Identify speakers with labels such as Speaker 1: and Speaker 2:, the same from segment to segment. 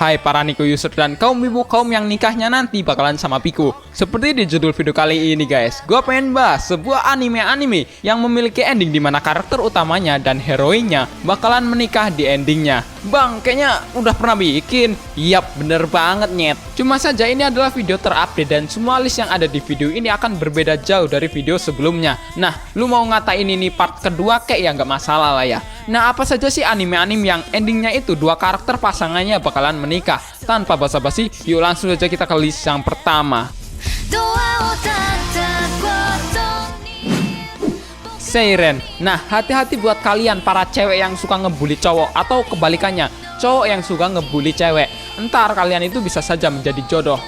Speaker 1: Hai para Nico user dan kaum ibu kaum yang nikahnya nanti bakalan sama Piku. Seperti di judul video kali ini guys, gue pengen bahas sebuah anime yang memiliki ending dimana karakter utamanya dan heroinnya bakalan menikah di endingnya. Bang, kayaknya udah pernah bikin. Yap, bener banget nyet. Cuma saja ini adalah video terupdate dan semua list yang ada di video ini akan berbeda jauh dari video sebelumnya. Nah, lu mau ngatain ini part kedua kayak ya nggak masalah lah ya. Nah, apa saja sih anime yang endingnya itu dua karakter pasangannya bakalan menikah? Tanpa basa-basi, yuk langsung saja kita ke list yang pertama. Seiren. Nah, hati-hati buat kalian para cewek yang suka ngebully cowok atau kebalikannya, cowok yang suka ngebully cewek. Entar kalian itu bisa saja menjadi jodoh.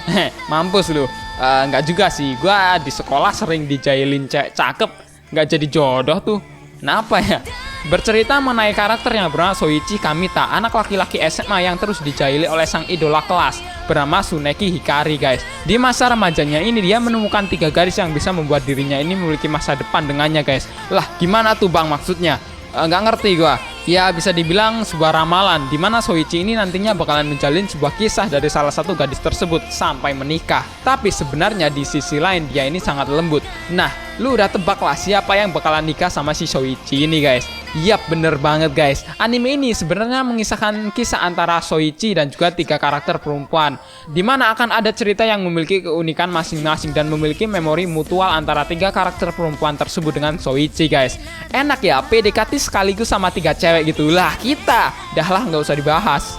Speaker 1: Mampus lu. Nggak juga sih, gua di sekolah sering dijailin cewek cakep, nggak jadi jodoh tuh. Kenapa ya? Bercerita mengenai karakter yang bernama Soichi Kamita, anak laki-laki SMA yang terus dijaili oleh sang idola kelas bernama Tsuneki Hikari guys. Di masa remajanya ini dia menemukan 3 garis yang bisa membuat dirinya ini memiliki masa depan dengannya guys. Lah gimana tuh bang maksudnya? Nggak ngerti gua. Ya bisa dibilang sebuah ramalan dimana Soichi ini nantinya bakalan menjalin sebuah kisah dari salah satu gadis tersebut sampai menikah. Tapi sebenarnya di sisi lain dia ini sangat lembut. Nah, lu udah tebak lah siapa yang bakalan nikah sama si Soichi ini guys. Yap, bener banget guys. Anime ini sebenarnya mengisahkan kisah antara Soichi dan juga 3 karakter perempuan, dimana akan ada cerita yang memiliki keunikan masing-masing dan memiliki memori mutual antara 3 karakter perempuan tersebut dengan Soichi guys. Enak ya, PDKT sekaligus sama 3 cewek gitulah kita. Dah lah, nggak usah dibahas.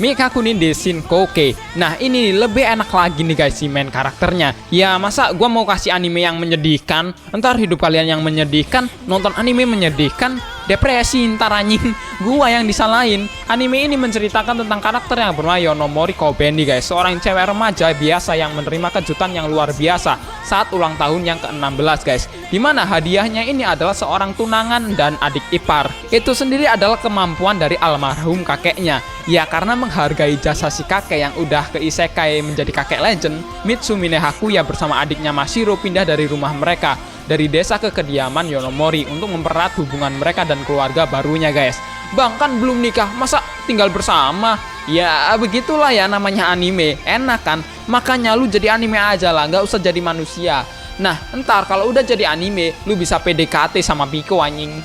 Speaker 1: Mikakunin de Shinkoke. Nah ini lebih enak lagi nih guys si main karakternya. Ya masa gua mau kasih anime yang menyedihkan, entar hidup kalian yang menyedihkan, nonton anime menyedihkan, depresi ntar anjing. Gua yang disalahin. Anime ini menceritakan tentang karakter yang bernama Yonomori Kobeni guys, seorang cewek remaja biasa yang menerima kejutan yang luar biasa saat ulang tahun yang ke-16 guys, dimana hadiahnya ini adalah seorang tunangan dan adik ipar. Itu sendiri adalah kemampuan dari almarhum kakeknya. Ya karena menghargai jasa si kakek yang udah ke isekai menjadi kakek legend, Mitsumine Hakuya bersama adiknya Mashiro pindah dari rumah mereka dari desa ke kediaman Yonomori untuk mempererat hubungan mereka dan keluarga barunya guys. Bang kan belum nikah, masa tinggal bersama? Ya begitulah ya namanya anime, enak kan? Makanya lu jadi anime aja lah, nggak usah jadi manusia. Nah entar kalau udah jadi anime, lu bisa PDKT sama Piko anjing.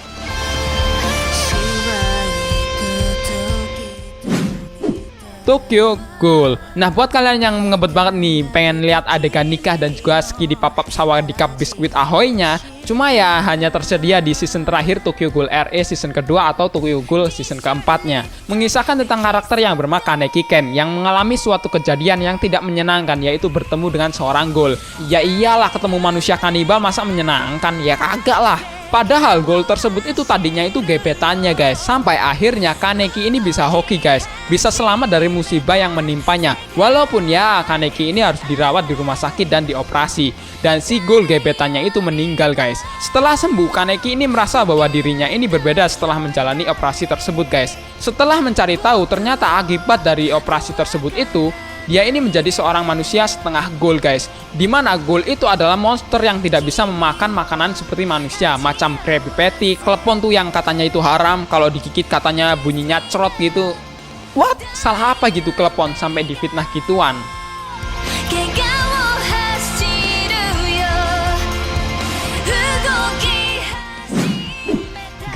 Speaker 1: Tokyo Ghoul. Nah buat kalian yang ngebet banget nih pengen lihat adegan nikah dan juga ski di papap sawah di cup biskuit ahoynya, cuma ya hanya tersedia di season terakhir Tokyo Ghoul RE season kedua atau Tokyo Ghoul season keempatnya. Mengisahkan tentang karakter yang bernama Kaneki Ken yang mengalami suatu kejadian yang tidak menyenangkan, yaitu bertemu dengan seorang ghoul. Ya iyalah, ketemu manusia kanibal masa menyenangkan? Ya kagak lah. Padahal ghoul tersebut itu tadinya itu gebetannya guys. Sampai akhirnya Kaneki ini bisa hoki guys, bisa selamat dari musibah yang menimpanya. Walaupun ya Kaneki ini harus dirawat di rumah sakit dan dioperasi, dan si ghoul gebetannya itu meninggal guys. Setelah sembuh, Kaneki ini merasa bahwa dirinya ini berbeda setelah menjalani operasi tersebut guys. Setelah mencari tahu, ternyata akibat dari operasi tersebut itu dia ini menjadi seorang manusia setengah ghoul guys, dimana ghoul itu adalah monster yang tidak bisa memakan makanan seperti manusia, macam Krabby Patty, klepon tuh yang katanya itu haram, kalau digigit katanya bunyinya cerot gitu. What? Salah apa gitu klepon sampai difitnah gituan?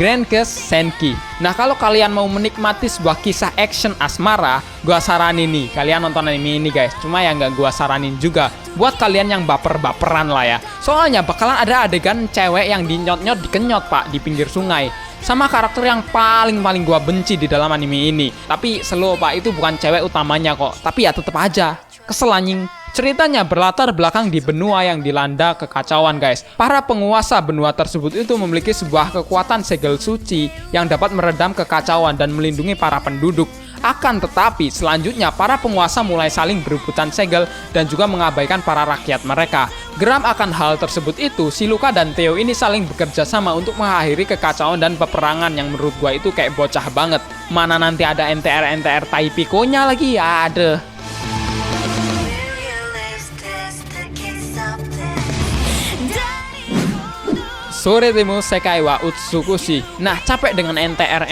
Speaker 1: Grand Case Senki. Nah kalau kalian mau menikmati sebuah kisah action asmara, gua saranin nih kalian nonton anime ini guys. Cuma ya nggak gua saranin juga buat kalian yang baper-baperan lah ya. Soalnya bakalan ada adegan cewek yang dinyot-nyot dikenyot pak di pinggir sungai sama karakter yang paling gua benci di dalam anime ini. Tapi slow pak, itu bukan cewek utamanya kok. Tapi ya tetep aja kesel anjing. Ceritanya berlatar belakang di benua yang dilanda kekacauan guys. Para penguasa benua tersebut itu memiliki sebuah kekuatan segel suci yang dapat meredam kekacauan dan melindungi para penduduk. Akan tetapi selanjutnya para penguasa mulai saling berebutan segel dan juga mengabaikan para rakyat mereka. Geram akan hal tersebut itu, Shiluka dan Theo ini saling bekerja sama untuk mengakhiri kekacauan dan peperangan yang menurut gua itu kayak bocah banget. Mana nanti ada NTR tai Pikonya lagi, ada. Soretemu Sekai wa Utsukushi. Nah, capek dengan NTR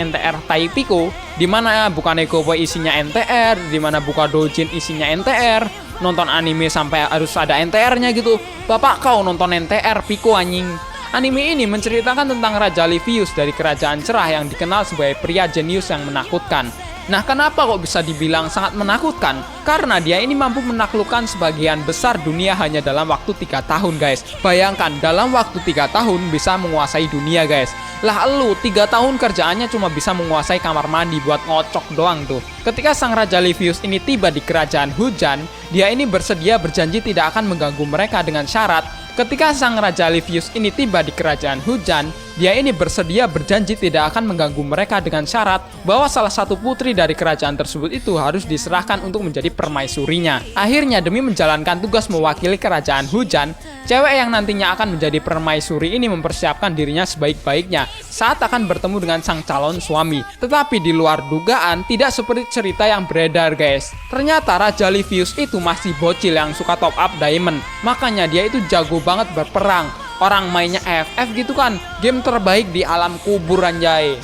Speaker 1: Tai Piko, dimana bukan Boy isinya NTR, dimana buka Dojin isinya NTR, nonton anime sampai harus ada NTR-nya gitu. Bapak kau nonton NTR Piko anjing. Anime ini menceritakan tentang Raja Livius dari kerajaan cerah yang dikenal sebagai pria jenius yang menakutkan. Nah, kenapa kok bisa dibilang sangat menakutkan? Karena dia ini mampu menaklukkan sebagian besar dunia hanya dalam waktu 3 tahun, guys. Bayangkan, dalam waktu 3 tahun bisa menguasai dunia, guys. Lah lu 3 tahun kerjaannya cuma bisa menguasai kamar mandi buat ngocok doang tuh. Ketika sang Raja Livius ini tiba di kerajaan hujan, dia ini bersedia berjanji tidak akan mengganggu mereka dengan syarat. Ketika sang Raja Livius ini tiba di kerajaan hujan, dia ini bersedia berjanji tidak akan mengganggu mereka dengan syarat bahwa salah satu putri dari kerajaan tersebut itu harus diserahkan untuk menjadi permaisurinya. Akhirnya demi menjalankan tugas mewakili kerajaan hujan, cewek yang nantinya akan menjadi permaisuri ini mempersiapkan dirinya sebaik-baiknya saat akan bertemu dengan sang calon suami. Tetapi di luar dugaan, tidak seperti cerita yang beredar, guys. Ternyata Raja Livius itu masih bocil yang suka top up diamond. Makanya dia itu jago banget berperang. Orang mainnya FF gitu kan, game terbaik di alam kubur anjay.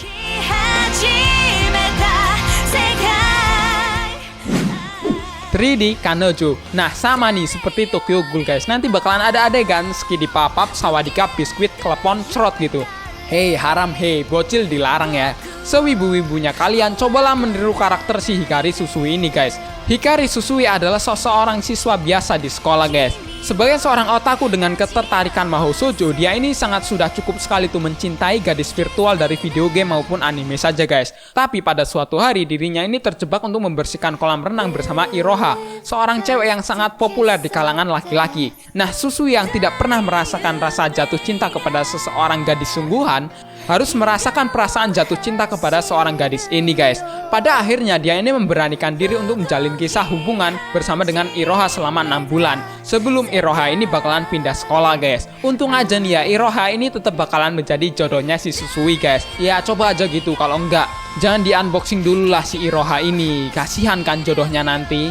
Speaker 1: 3D Kanojo. Nah, sama nih seperti Tokyo Ghoul, guys. Nanti bakalan ada adegan ski di papap, sawadika, biskuit, klepon, cerot gitu. Hei haram, hei bocil dilarang ya. Sewibu-wibunya kalian cobalah meniru karakter si Hikari Susui ini, guys. Hikari Susui adalah seseorang siswa biasa di sekolah, guys. Sebagai seorang otaku dengan ketertarikan mahou shoujo, dia ini sangat sudah cukup sekali tuh mencintai gadis virtual dari video game maupun anime saja, guys. Tapi pada suatu hari dirinya ini terjebak untuk membersihkan kolam renang bersama Iroha, seorang cewek yang sangat populer di kalangan laki-laki. Nah, Susui yang tidak pernah merasakan rasa jatuh cinta kepada seseorang gadis sungguhan, harus merasakan perasaan jatuh cinta kepada seorang gadis ini, guys. Pada akhirnya dia ini memberanikan diri untuk menjalin kisah hubungan bersama dengan Iroha selama 6 bulan. Sebelum Iroha ini bakalan pindah sekolah, guys. Untung aja nih ya, Iroha ini tetap bakalan menjadi jodohnya si Susui, guys. Ya coba aja gitu, kalau enggak jangan di unboxing dulu lah si Iroha ini. Kasihan kan jodohnya nanti.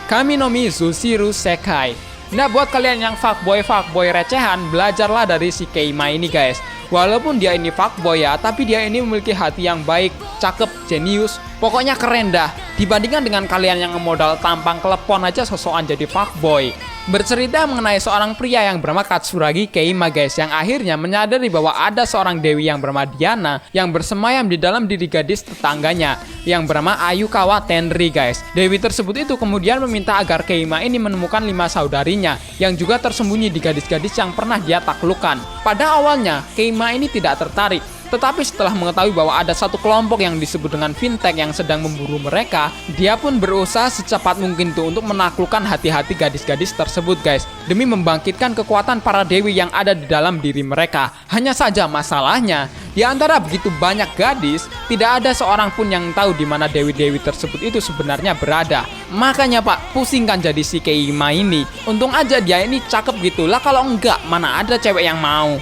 Speaker 1: Kami no Mizu Shiru Sekai. Nah, buat kalian yang fuckboy recehan, belajarlah dari si Keima ini, guys. Walaupun dia ini fuckboy ya, tapi dia ini memiliki hati yang baik, cakep, jenius, pokoknya keren dah. Dibandingkan dengan kalian yang modal tampang klepon aja sosokan jadi fuckboy. Bercerita mengenai seorang pria yang bernama Katsuragi Keima, guys, yang akhirnya menyadari bahwa ada seorang dewi yang bernama Diana yang bersemayam di dalam diri gadis tetangganya yang bernama Ayukawa Tenri, guys. Dewi tersebut itu kemudian meminta agar Keima ini menemukan 5 saudarinya yang juga tersembunyi di gadis-gadis yang pernah dia taklukkan. Pada awalnya Keima ini tidak tertarik, tetapi setelah mengetahui bahwa ada satu kelompok yang disebut dengan fintech yang sedang memburu mereka, dia pun berusaha secepat mungkin tuh untuk menaklukkan hati-hati gadis-gadis tersebut, guys, demi membangkitkan kekuatan para dewi yang ada di dalam diri mereka. Hanya saja masalahnya, di antara begitu banyak gadis, tidak ada seorang pun yang tahu di mana dewi-dewi tersebut itu sebenarnya berada. Makanya Pak, pusingkan jadi si Keima ini. Untung aja dia ini cakep gitu lah, kalau enggak mana ada cewek yang mau.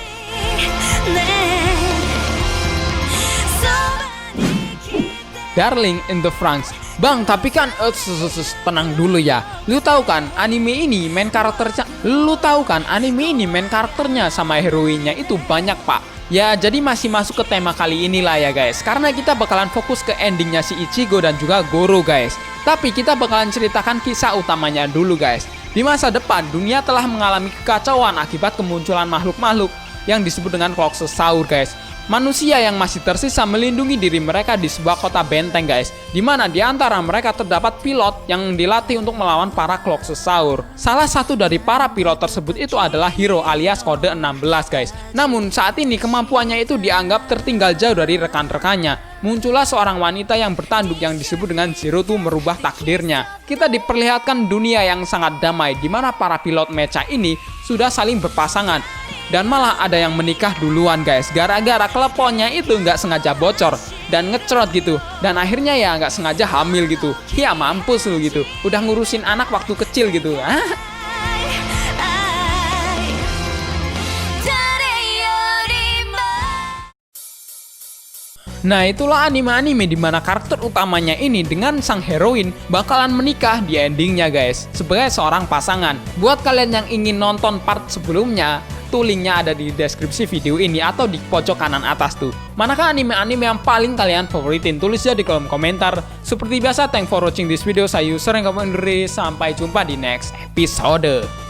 Speaker 1: Darling in the Franxx. Bang, tapi kan tenang dulu ya. Lu tahu kan anime ini main karakternya sama heroinnya itu banyak, Pak. Ya, jadi masih masuk ke tema kali inilah ya, guys. Karena kita bakalan fokus ke endingnya si Ichigo dan juga Goro, guys. Tapi kita bakalan ceritakan kisah utamanya dulu, guys. Di masa depan, dunia telah mengalami kekacauan akibat kemunculan makhluk-makhluk yang disebut dengan Cloxosaur, guys. Manusia yang masih tersisa melindungi diri mereka di sebuah kota benteng, guys, di mana di antara mereka terdapat pilot yang dilatih untuk melawan para Cloxosaur. Salah satu dari para pilot tersebut itu adalah Hiro alias kode 16, guys. Namun saat ini kemampuannya itu dianggap tertinggal jauh dari rekan-rekannya. Muncullah seorang wanita yang bertanduk yang disebut dengan Zero to merubah takdirnya. Kita diperlihatkan dunia yang sangat damai di mana para pilot mecha ini sudah saling berpasangan. Dan malah ada yang menikah duluan, guys, gara-gara kleponnya itu nggak sengaja bocor dan ngecerot gitu. Dan akhirnya ya nggak sengaja hamil gitu. Ya mampus lu gitu, udah ngurusin anak waktu kecil gitu. Nah, itulah anime-anime di mana karakter utamanya ini dengan sang heroin bakalan menikah di endingnya guys, sebagai seorang pasangan. Buat kalian yang ingin nonton part sebelumnya, tuh linknya ada di deskripsi video ini atau di pojok kanan atas tuh. Manakah anime-anime yang paling kalian favoritin? Tulis ya di kolom komentar. Seperti biasa, thanks for watching this video. Saya user yang kamu Sampai jumpa di next episode.